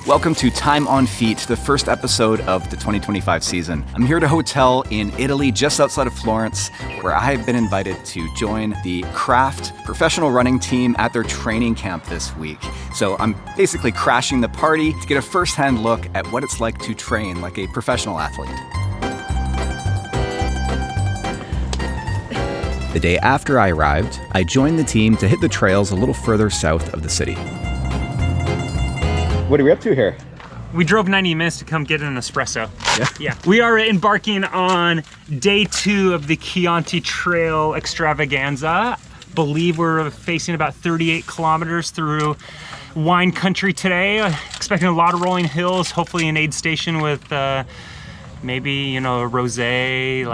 Welcome to Time on Feet, the first episode of the 2025 season. I'm here at a hotel in Italy, just outside of Florence, where I have been invited to join the Craft professional running team at their training camp this week. So I'm basically crashing the party to get a first-hand look at what it's like to train like a professional athlete. The day after I arrived, I joined the team to hit the trails a little further south of the city. What are we up to here? We drove 90 minutes to come get an espresso. Yeah. We are embarking on day 2 of the Chianti Trail Extravaganza. Believe we're facing about 38 kilometers through wine country today. Expecting a lot of rolling hills, hopefully an aid station with maybe, a rosé,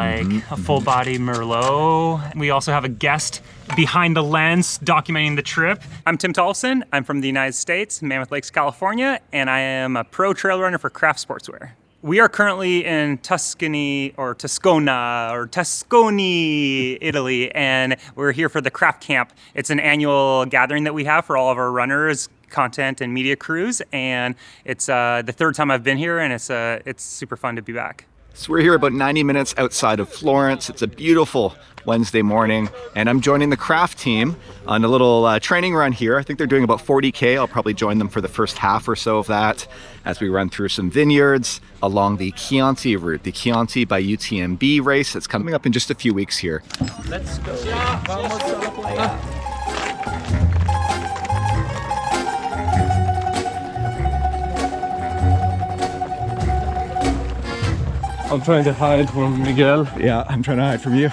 a full body Merlot. We also have a guest behind the lens documenting the trip. I'm Tim Tollefson. I'm from the United States, Mammoth Lakes, California, and I am a pro trail runner for Craft Sportswear. We are currently in Tuscany, or Tuscany, Italy, and we're here for the Craft Camp. It's an annual gathering that we have for all of our runners, content and media crews, and it's the third time I've been here, and it's super fun to be back. So we're here about 90 minutes outside of Florence. It's a beautiful Wednesday morning, and I'm joining the Craft team on a little training run here. I think they're doing about 40K. I'll probably join them for the first half or so of that as we run through some vineyards along the Chianti route, the Chianti by UTMB race that's coming up in just a few weeks here. Let's go. I'm trying to hide from Miguel. Yeah, I'm trying to hide from you.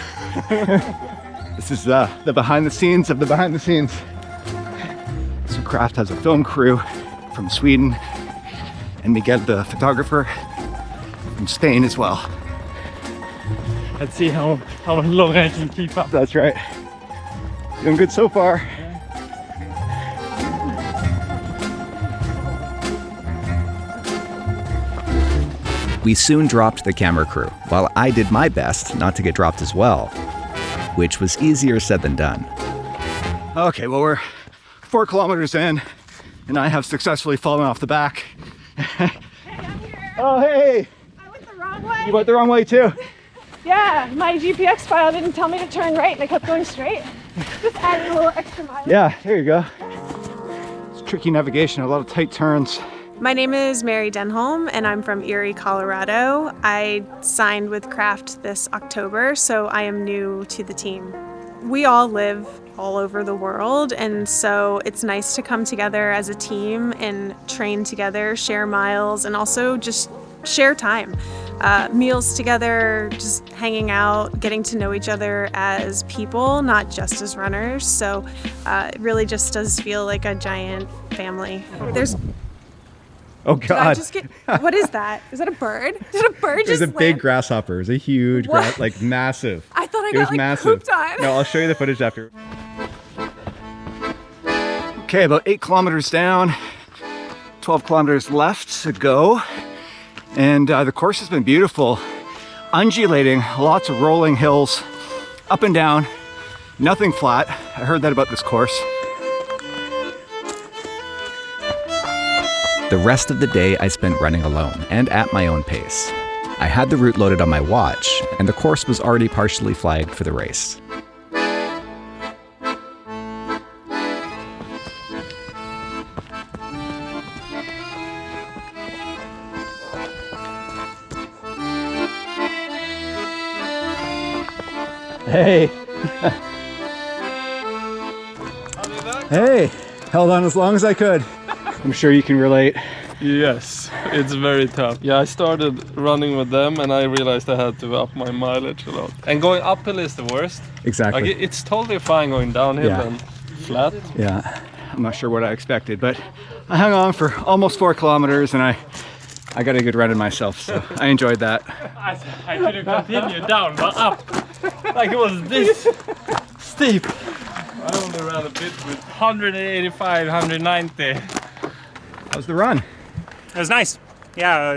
This is the behind the scenes of the behind the scenes. So Craft has a film crew from Sweden, and Miguel, the photographer, from Spain as well. Let's see how long I can keep up. That's right. Doing good so far. We soon dropped the camera crew, while I did my best not to get dropped as well, which was easier said than done. Okay, well, we're 4 kilometers in, and I have successfully fallen off the back. Hey, I'm here. Oh, hey! I went the wrong way. You went the wrong way too. Yeah, my GPX file didn't tell me to turn right, and I kept going straight. Just adding a little extra mile. Yeah, there you go. It's tricky navigation, a lot of tight turns. My name is Mary Denholm, and I'm from Erie, Colorado. I signed with Craft this October, so I am new to the team. We all live all over the world, and so it's nice to come together as a team and train together, share miles, and also just share time. Meals together, just hanging out, getting to know each other as people, not just as runners. So it really just does feel like a giant family. Oh Did God! I just get? What is that? Is that a bird? Did a bird just? It was a big land? grasshopper. It was a huge, massive. I thought I It got was like massive. pooped on. No, I'll show you the footage after. Okay, about 8 kilometers down, 12 kilometers left to go, and the course has been beautiful, undulating, lots of rolling hills, up and down, nothing flat. I heard that about this course. The rest of the day I spent running alone and at my own pace. I had the route loaded on my watch, and the course was already partially flagged for the race. Hey! Hey! Held on as long as I could. I'm sure you can relate. Yes, it's very tough. Yeah, I started running with them and I realized I had to up my mileage a lot. And going uphill is the worst. Exactly. Like, it's totally fine going downhill and flat. Yeah, I'm not sure what I expected, but I hung on for almost 4 kilometers and I got a good run in myself, so I enjoyed that. I couldn't continue down, but up. Like it was this steep. I only ran a bit with 185, 190. How's the run? It was nice. Yeah,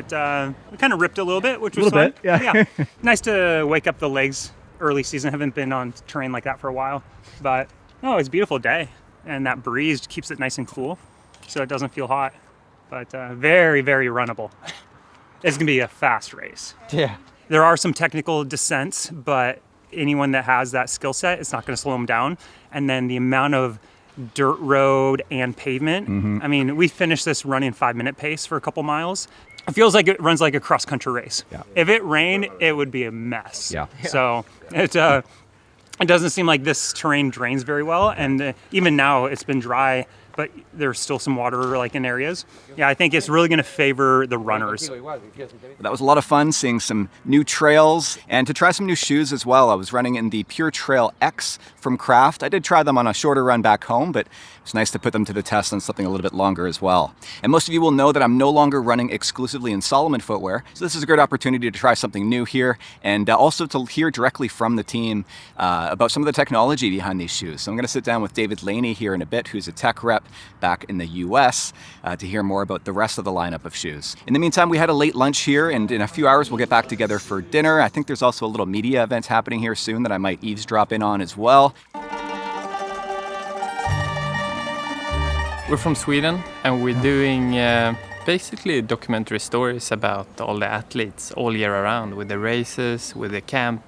we kind of ripped a little bit, which was A little fun. bit, yeah. Nice to wake up the legs early season. Haven't been on terrain like that for a while, but no, it's a beautiful day, and that breeze keeps it nice and cool, so it doesn't feel hot. but very, very runnable. It's gonna be a fast race. Yeah. There are some technical descents, but anyone that has that skill set, it's not gonna slow them down. And then the amount of dirt road and pavement. I mean, we finished this running 5-minute pace for a couple miles. It feels like it runs like a cross-country race. Yeah. If it rained, it would be a mess. Yeah. So it doesn't seem like this terrain drains very well, and even now it's been dry, but there's still some water like in areas. Yeah, I think it's really going to favor the runners. That was a lot of fun seeing some new trails and to try some new shoes as well. I was running in the Pure Trail X from Craft. I did try them on a shorter run back home, but it's nice to put them to the test on something a little bit longer as well. And most of you will know that I'm no longer running exclusively in Salomon footwear, so this is a great opportunity to try something new here and also to hear directly from the team about some of the technology behind these shoes. So I'm going to sit down with David Laney here in a bit, who's a tech rep back in the US, to hear more about the rest of the lineup of shoes. In the meantime, we had a late lunch here, and in a few hours we'll get back together for dinner. I think there's also a little media event happening here soon that I might eavesdrop in on as well. We're from Sweden, and we're doing basically documentary stories about all the athletes all year around, with the races, with the camp,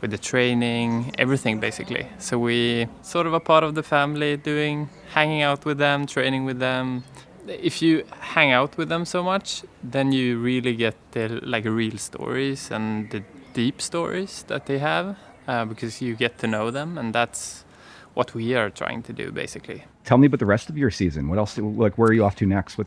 with the training, everything basically. So we sort of a part of the family, hanging out with them, training with them. If you hang out with them so much, then you really get the real stories and the deep stories that they have, because you get to know them, and that's what we are trying to do basically. Tell me about the rest of your season. What else, where are you off to next?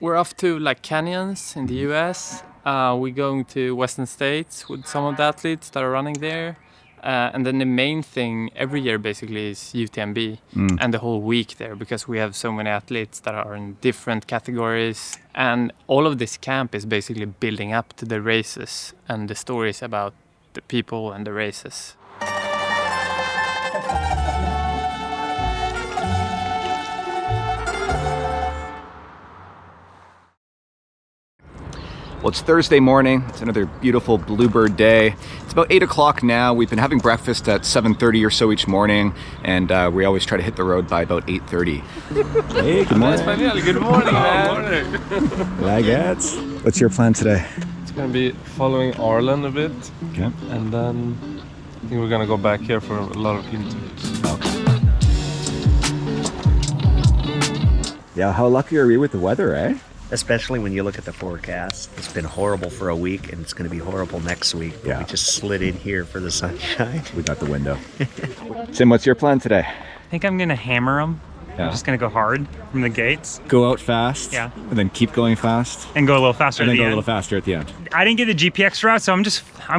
We're off to canyons in the US. We're going to Western States with some of the athletes that are running there. And then the main thing every year basically is UTMB and the whole week there, because we have so many athletes that are in different categories. And all of this camp is basically building up to the races and the stories about the people and the races. Well, it's Thursday morning. It's another beautiful bluebird day. It's about 8 o'clock now. We've been having breakfast at 7:30 or so each morning, and we always try to hit the road by about 8:30. Hey, good morning. Good morning, man. Laggets. What's your plan today? It's going to be following Arlen a bit, Okay. and then I think we're going to go back here for a lot of interviews. Yeah, how lucky are we with the weather, eh? Especially when you look at the forecast. It's been horrible for a week, and it's going to be horrible next week. But Yeah. we just slid in here for the sunshine. We got the window. Tim, what's your plan today? I think I'm gonna hammer them. Yeah. I'm just gonna go hard from the gates. Go out fast. Yeah. And then keep going fast. And go a little faster And at then the go a end. little faster at the end. I didn't get the GPX route, so I'm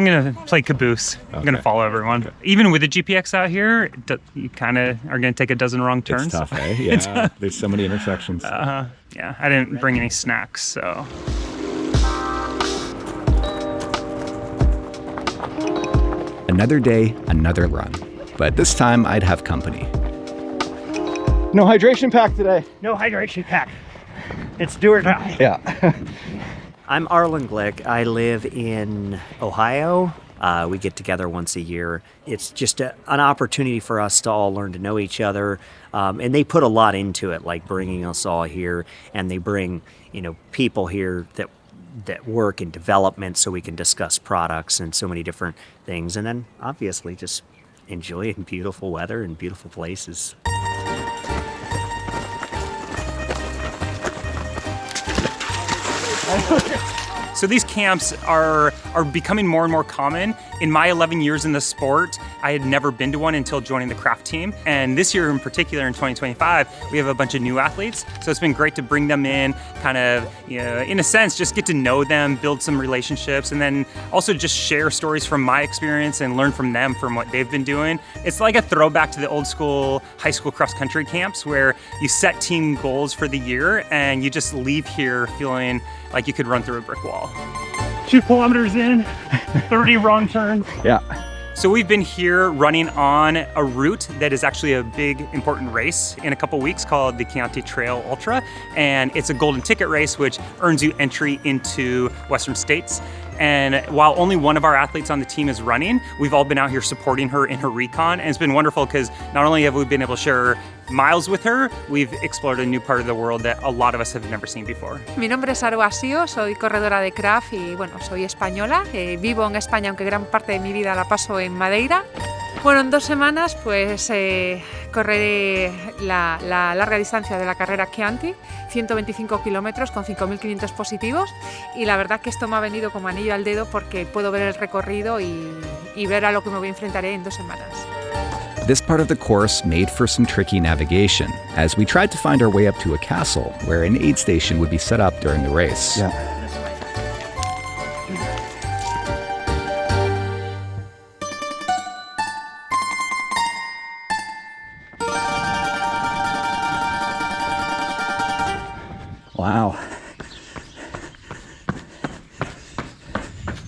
gonna play caboose. I'm gonna Okay. follow everyone. Okay. Even with the GPX out here, you kind of are gonna take a dozen wrong turns. It's tough, eh? Yeah. There's so many intersections. Yeah, I didn't bring any snacks, so. Another day, another run. But this time I'd have company. No hydration pack today. No hydration pack. It's do or die. Yeah. I'm Arlen Glick. I live in Ohio. We get together once a year. It's just an opportunity for us to all learn to know each other. And they put a lot into it, like bringing us all here. And they bring, people here that work in development so we can discuss products and so many different things. And then obviously just enjoying beautiful weather and beautiful places. So these camps are becoming more and more common. In my 11 years in the sport, I had never been to one until joining the craft team. And this year in particular, in 2025, we have a bunch of new athletes. So it's been great to bring them in, kind of, in a sense, just get to know them, build some relationships, and then also just share stories from my experience and learn from them from what they've been doing. It's like a throwback to the old school high school cross country camps where you set team goals for the year and you just leave here feeling like you could run through a brick wall. 2 kilometers in, 30 wrong turns. Yeah. So we've been here running on a route that is actually a big, important race in a couple weeks called the Chianti Trail Ultra. And it's a golden ticket race, which earns you entry into Western States. And while only one of our athletes on the team is running, we've all been out here supporting her in her recon. And it's been wonderful because not only have we been able to share miles with her, we've explored a new part of the world that a lot of us have never seen before. Mi nombre es Aroa Sío, soy corredora de craft y bueno, soy española. Vivo en España, aunque gran parte de mi vida la paso en Madeira. Bueno, en 2 semanas pues correré la larga distancia de la carrera Chianti, 125 kilómetros con 5.500 positivos, y la verdad que esto me ha venido como anillo al dedo porque puedo ver el recorrido y ver a lo que me voy a enfrentar en 2 semanas. This part of the course made for some tricky navigation, as we tried to find our way up to a castle where an aid station would be set up during the race. Yeah. Wow.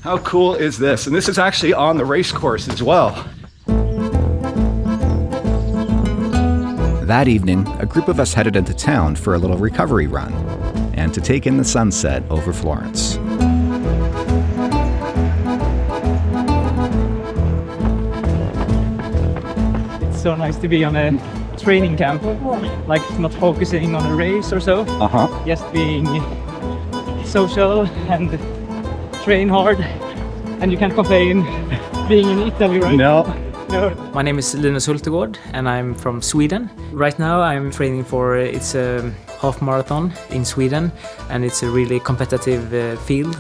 How cool is this? And this is actually on the race course as well. That evening, a group of us headed into town for a little recovery run and to take in the sunset over Florence. It's so nice to be on a training camp, like not focusing on a race or so, just being social and train hard, and you can't complain being in Italy, right? No. No. My name is Linus Hultegård and I'm from Sweden. Right now I'm training for it's a half marathon in Sweden, and it's a really competitive field,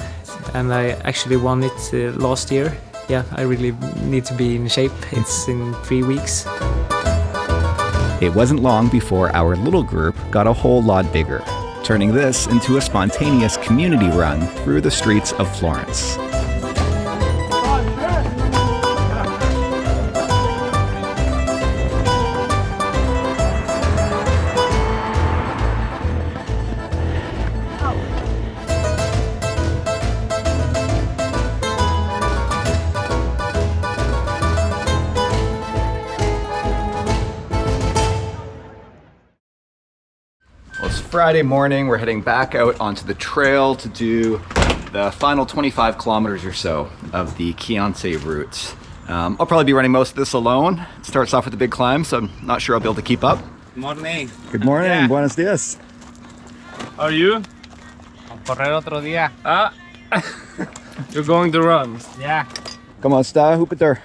and I actually won it last year. Yeah, I really need to be in shape. It's in 3 weeks. It wasn't long before our little group got a whole lot bigger, turning this into a spontaneous community run through the streets of Florence. Well, it's Friday morning. We're heading back out onto the trail to do the final 25 kilometers or so of the Chianti route. I'll probably be running most of this alone. It starts off with a big climb, so I'm not sure I'll be able to keep up. Good morning. Good morning. Yeah. Buenos dias. How are you? Correr otro día. Ah, you're going to run. Yeah. ¿Cómo está, Júpiter?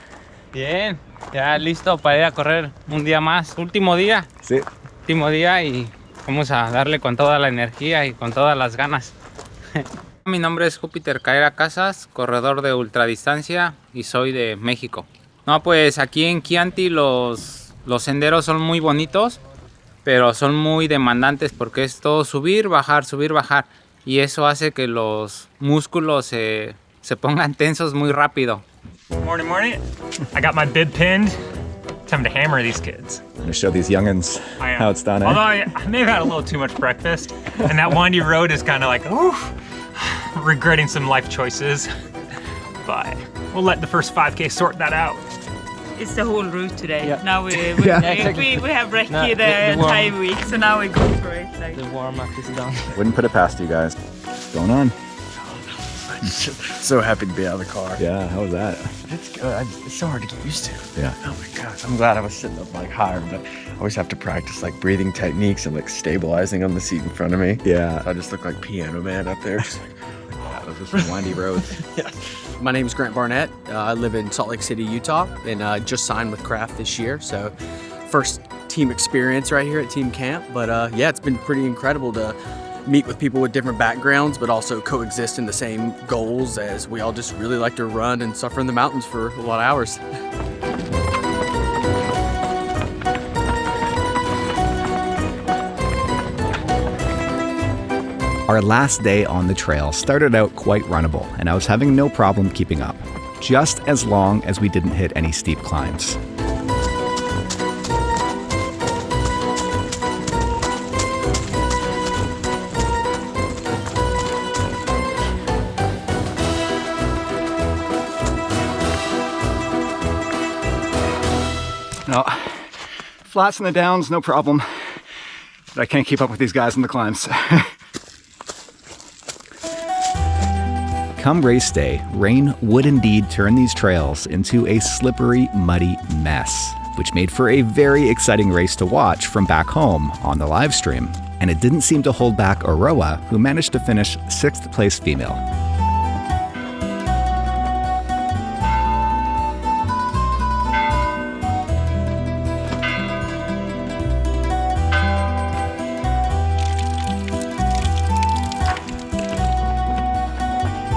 Bien. Ya listo para ir a correr un día más. Último día. Sí. Último día y vamos a darle con toda la energía y con todas las ganas. Mi nombre es Júpiter Caera Casas, corredor de ultradistancia y soy de México. No, pues aquí en Chianti los senderos son muy bonitos, pero son muy demandantes porque es todo subir, bajar, y eso hace que los músculos se pongan tensos muy rápido. Morning, morning. I got my bib pinned. Time to hammer these kids. I'm gonna show these youngins how it's done. Although I may have had a little too much breakfast, and that windy road is kind of like, oof, regretting some life choices. But we'll let the first 5K sort that out. It's the whole route today. Yeah. Now we have recce No, the the warm- entire week, so now we go for it. Like. The warm-up is done. Wouldn't put it past you guys. What's going on? So happy to be out of the car. Yeah, how was that? It's good. It's so hard to get used to. Yeah. Oh my gosh, I'm glad I was sitting up like higher, but I always have to practice like breathing techniques and like stabilizing on the seat in front of me. Yeah. So I just look like Piano Man up there. Just like, Those are some windy roads. yeah. My name is Grant Barnett. I live in Salt Lake City, Utah, and I just signed with Kraft this year. So first team experience right here at Team Camp. But yeah, it's been pretty incredible to meet with people with different backgrounds, but also coexist in the same goals, as we all just really like to run and suffer in the mountains for a lot of hours. Our last day on the trail started out quite runnable, and I was having no problem keeping up, just as long as we didn't hit any steep climbs. No, flats in the downs, no problem, but I can't keep up with these guys in the climbs. come race day, rain would indeed turn these trails into a slippery, muddy mess, which made for a very exciting race to watch from back home on the live stream. And it didn't seem to hold back Aroa, who managed to finish 6th place female.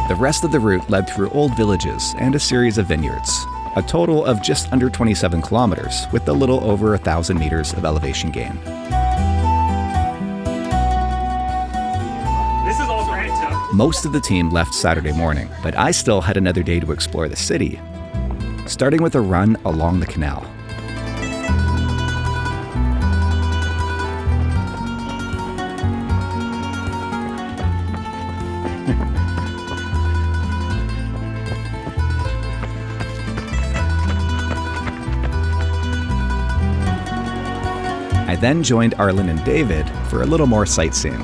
The rest of the route led through old villages and a series of vineyards, a total of just under 27 kilometers, with a little over 1,000 meters of elevation gain. This is all great stuff. Most of the team left Saturday morning, but I still had another day to explore the city, starting with a run along the canal. I then joined Arlen and David for a little more sightseeing.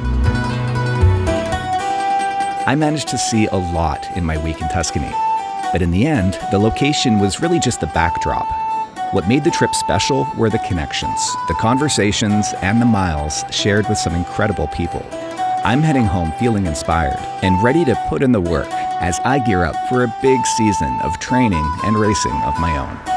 I managed to see a lot in my week in Tuscany, but in the end, the location was really just the backdrop. What made the trip special were the connections, the conversations, and the miles shared with some incredible people. I'm heading home feeling inspired and ready to put in the work as I gear up for a big season of training and racing of my own.